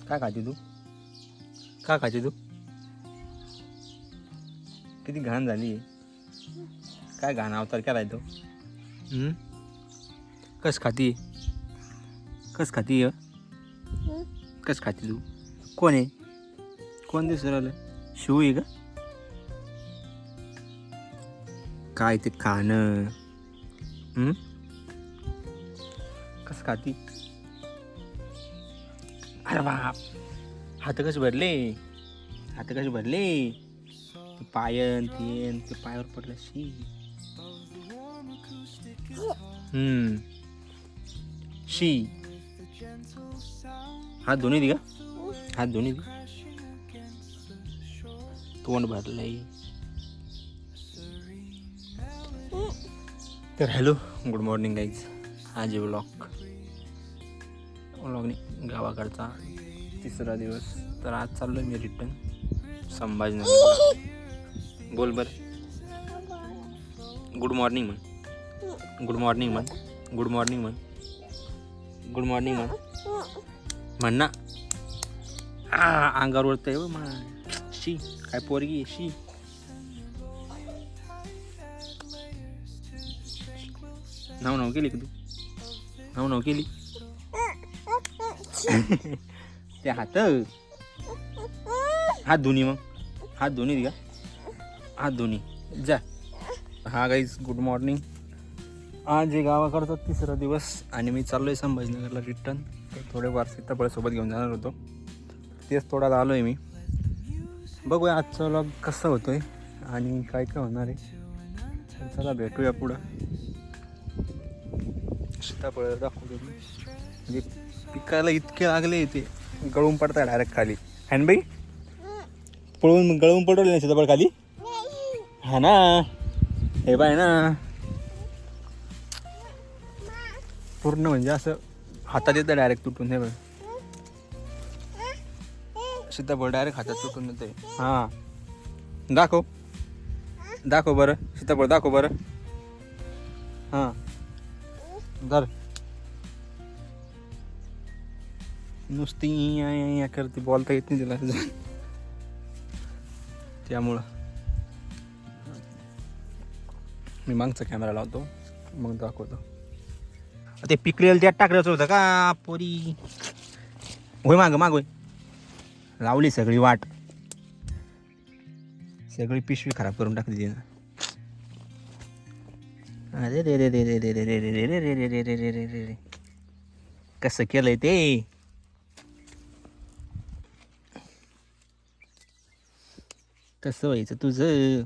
काय खाते तू? काय खाते तू? किती घाण झाली. काय घाण अवतार केलाय तो. कस खाती? कस खाती? कस खाती तू? कोण आहे? कोण दिसून राहिलं? शिव आहे का? काय ते खाणं? कस खाती? अरे बाप, हात कसे भरले? हात कसे भरले? ते पायन तेन ते पायावर पडलं शी. शी. हात धुणे दे का? हात धुणे दे. तोंड भरलंय. तर हॅलो, गुड मॉर्निंग गाईज. आज व्लॉगने गावाकडचा 3रा दिवस. तर आज चाललोय मी रिटर्न संभाजीनगर. बोल बर. गुड मॉर्निंग म्हण. गुड मॉर्निंग म्हण. गुड मॉर्निंग म्हण. गुड मॉर्निंग म्हण. म्हण ना. अंगावर वळतंय शी. काय पोरगी शी. नाव केली का तू? नाव केली. ते हात धुनी. मग हात धुनी दे का? हात धुनी जा. हा गाईज, गुड मॉर्निंग. आज आहे गावाकडचा 3रा दिवस आणि मी चाललोय संभाजीनगरला रिटर्न. तर थोडेफार सीताफळ घेऊन जाणार होतो. तेच थोडा आलो आहे मी. बघूया आजचा व्लॉग कसा होतोय आणि काय काय होणार आहे. तर चला भेटूया पुढं. सीताफळ दाखवतो मी. म्हणजे पिकायला इतके लागले ते गळून पडताय डायरेक्ट खाली. हॅन बाई गळून पडवले ना सीताफळ खाली. हा ना, हे बाय ना, पूर्ण म्हणजे असं हातात येतं डायरेक्ट तुटून. हे बघ सीताफळ डायरेक्ट हातात तुटून येते. हा दाखव दाखव बरं. सीताफळ दाखव बरं. हां धर. नुसती या करते, बोलता येत नाही तिला. त्यामुळं मी मागचा कॅमेरा लावतो मग दाखवतो. ते पिकलेलं त्यात टाकल्याचं होतं का पोरी? होय माग होय. लावली सगळी वाट. सगळी पिशवी खराब करून टाकली तिनं. अरे रे रे रे रे रे रे रे रे रे रे रे रे रे रे रे रे रे. कसं केलंय ते? कसं व्हायचं तुझं?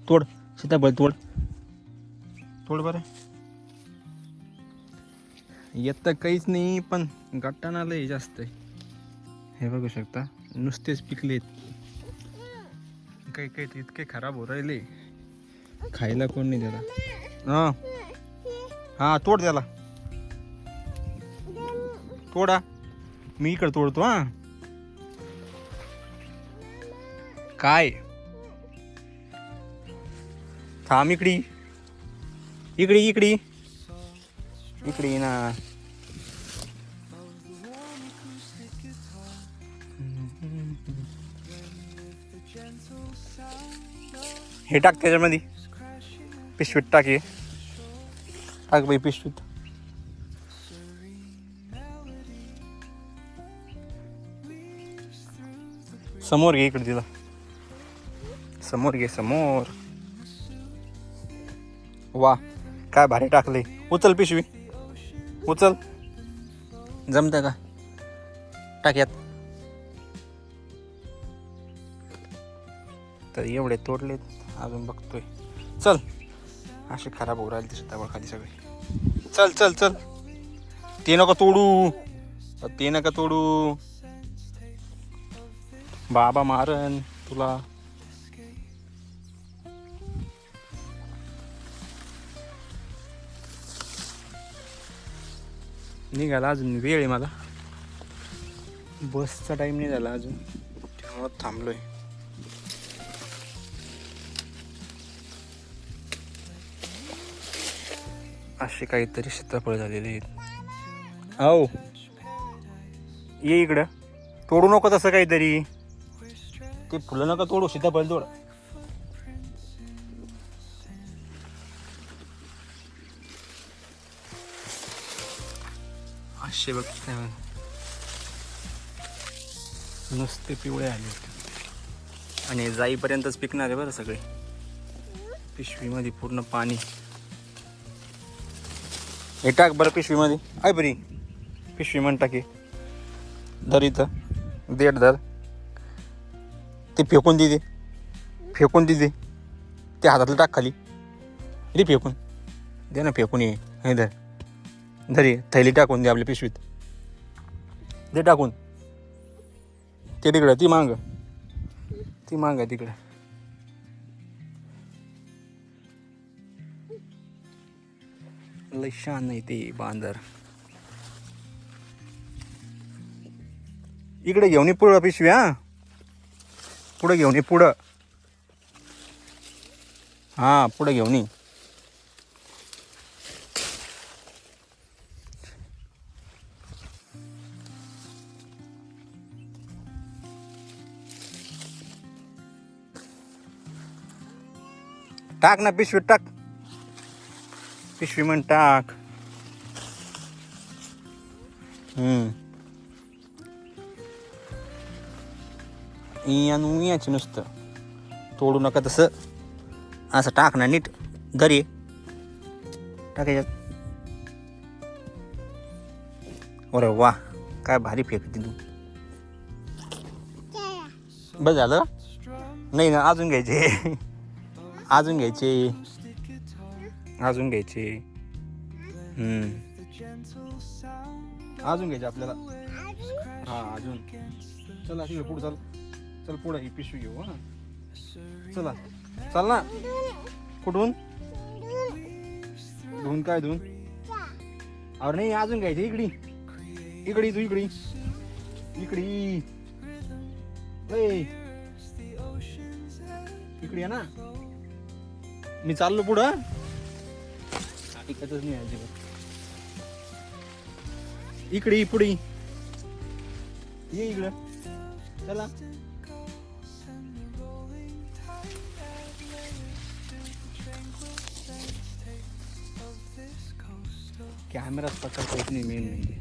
तोड सीताफळ तोड. तोड बरं. येतं काहीच नाही पण गट्टाना लय जास्त आहे. हे बघू शकता नुसतेच पिकलेत. काही काही इतके खराब हो राहिले, खायला कोण नाही त्याला. हा तोड त्याला. तोडा. मी इकडे तोडतो. हा काय थांब. इकडे इकडे इकडे इकडे ना. हे टाक त्याच्यामध्ये. पिशवीत टाक. हे टाक बाई पिशवीत. समोर घे इकडे तिला. समोर घे समोर. वा काय भारी टाकले. उचल पिशवी उचल. जमतं का? टाक्यात. तर एवढे तोडलेत अजून बघतोय. चल असे खराब होऊ राहिले सीताफळ खाली सगळे. चल चल चल. ते नका तोडू. ते नका तोडू. बाबा मारन तुला. निघाला अजून वेळ आहे मला. बसचा टाइम नाही झाला अजून त्यामुळं थांबलोय. असे काहीतरी सीताफळ झालेले आहेत. हो ये इकडं. तोडू नको तसं काहीतरी. ते फुलं नका तोडू, सीताफळ तोड. असे बघ नुसते पिवळे आले आणि जाईपर्यंतच पिकणार आहे बरं सगळे. पिशवीमध्ये पूर्ण पाणी. हे टाक बरं पिशवीमध्ये. आहे बरी पिशवी म्हण टाके. धर इथं देठ धर. ते फेकून दे. फेकून दे ते हातातलं टाक खाली. रे फेकून दे ना. फेकून ये. हे धर धर. ये थैली टाकून दे आपल्या पिशवीत. दे टाकून. ते तिकडं ती मांग आहे तिकडं. लय शान नाही ते बांदर. इकडे घेऊन ये पुढं पिशवी. हा पुढं घेऊन ये पुढं. हा पुढं घेऊन ये. टाक ना पिशवीत टाक. पिशवी म्हण टाक. याची नुसतं तोडू नका तसं. असं टाक ना नीट. घरी टाकायच्यात. अरे वा काय भारी फेकते तू. बस झालं. नाही ना अजून घ्यायचे. अजून घ्यायचे. अजून घ्यायचे. अजून घ्यायचे आपल्याला. हा अजून. चला तिकडे पुढे चल. चल पुढे ही पिशवी घेऊ. हा चला चल ना. कुठून धुवून काय धुवून. अरे नाही अजून घ्यायचे. इकडे इकडे तू इकडे इकडे. इकडे ना. मी चाललो पुढं. ऐकतच नाही अजिबात. इकडे पुढे ये इकडं. चला कॅमेराच पकडता येत नाही. मेन म्हणजे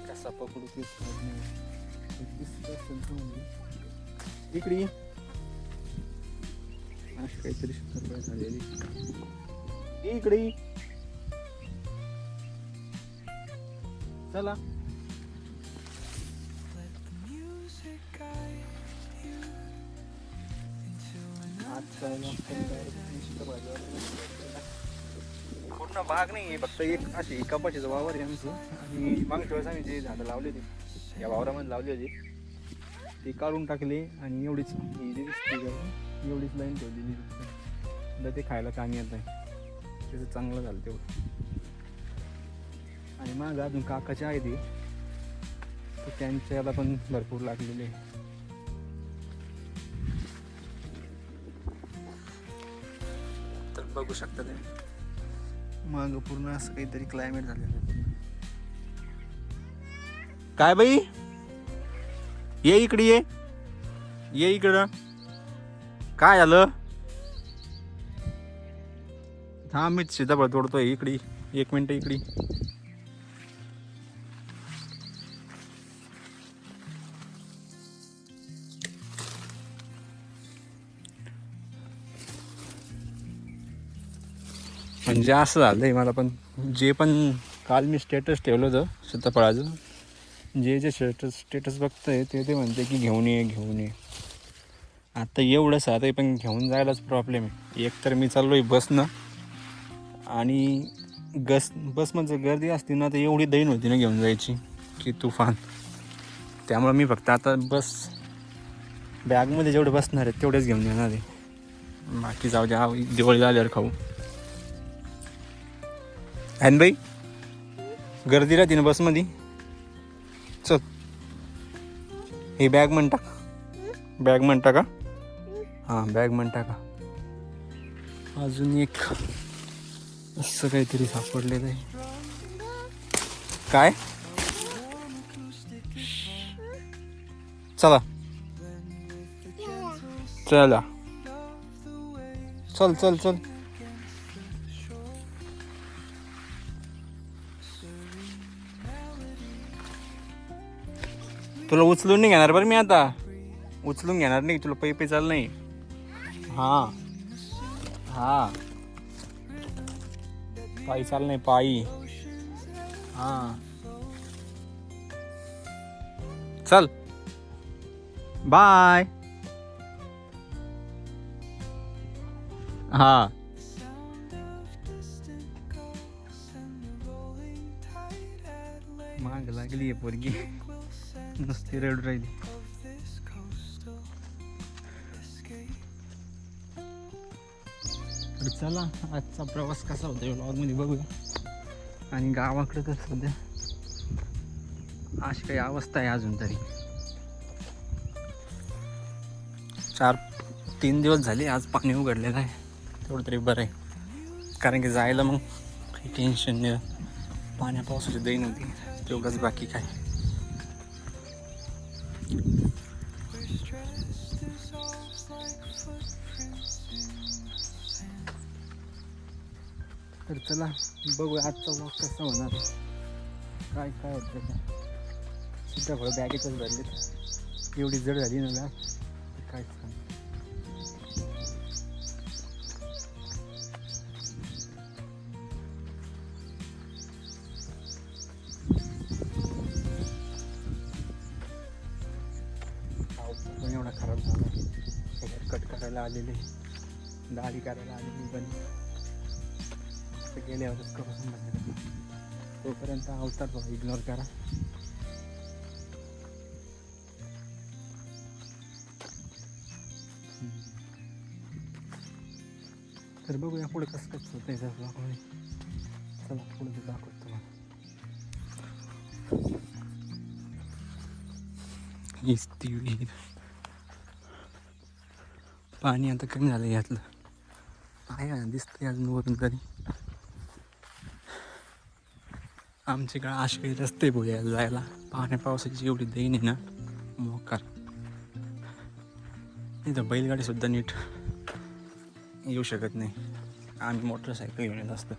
कसा पकडू तेच नाही. इकडे अशी काहीतरी शक्करपाय झालेली. इकडे चला. पूर्ण बाग नाही फक्त एक अशी कपाशीचं वावर आहे आमचं. आणि मागच्या वेळेस आम्ही जे झाडं लावली होती या वावरामध्ये लावली होती ती काढून टाकली. आणि एवढीच एवढीच लाईन ठेवलेली. तर ते खायला कामी येत आहे. त्याचं चांगलं झालं तेवढं. आणि माझं अजून काकाचे आहे ते तर त्यांच्याला पण भरपूर लागलेले. तर बघू शकता ते मग पूर्ण असं काहीतरी क्लायमेट झालेलं. काय बाई ये इकडे. ये इकडं. काय झालं. थांब मी सीताफळ तोडतोय. इकडे 1 मिनिट. इकडे म्हणजे असं झालंय मला पण. जे पण काल मी स्टेटस ठेवलं होतं सीताफळाचं. जे स्टेटस बघतंय ते म्हणते की घेऊन ये. आता एवढं साधं आहे पण घेऊन जायलाच प्रॉब्लेम आहे. एक तर मी चाललो आहे बसनं. आणि बसमध्ये गर्दी असते ना तर एवढी दैन होती ना घेऊन जायची की तुफान. त्यामुळे मी फक्त आता बस बॅगमध्ये जेवढे बसणार आहेत तेवढेच घेऊन येणार आहे. बाकी जाऊ द्या दिवाळीला आल्यावर खाऊ. आणि बाई गर्दी राहते ना बसमध्ये. चल हे बॅग म्हण टाक. बॅग म्हण टाका. हां बॅग म्हण टाका. अजून एक असं काहीतरी सापडलेलं आहे. काय चला चला चल चल चल. तुला उचलून नाही घेणार बरं मी आता. उचलून घेणार नाही तुला. पै पै चाल नाही. हा हा पायी चाल नाही पायी. हा चल बाय. हा माग लागली आहे पोरगी. नुसती रडू राहिली. तर चला आजचा प्रवास कसा होता व्लॉगमध्ये बघूया. आणि गावाकडे तर सध्या अशी काही अवस्था आहे अजून तरी. 3 दिवस झाले आज पाणी उघडलेलं आहे. तेवढं तरी बरं आहे. कारण की जायला मग काही टेन्शन नाही. पाण्या पावसाची दैन होती तेवढंच. बाकी काय. तर चला बघूया आजचा व्लॉग कसा होणार. काय काय होतं त्याच्या. सीताफळ बॅगेतच भरलेत. एवढी जड झाली ना बॅग काय सांग. पण एवढा खराब झाला. हेअर कट करायला आलेले, दाढी करायला आलेली पण गेल्यावरच करू समजलं. तोपर्यंत अवतार बघा इग्नोर करा. तर बघूया पुढे कसं कसं होतं आहे. चला पुढे दाखवतो तुम्हाला. हीच ती विहीर. पाणी आता कमी झालं यातलं. आहे दिसतंय अजून वरून तरी. आमच्याकडे असे काही रस्ते बोलायला जायला. पाण्या पावसाची एवढी दैन आहे ना मोकार. इथं बैलगाडी सुद्धा नीट येऊ शकत नाही. आम्ही मोटरसायकल घेऊन येत असतो.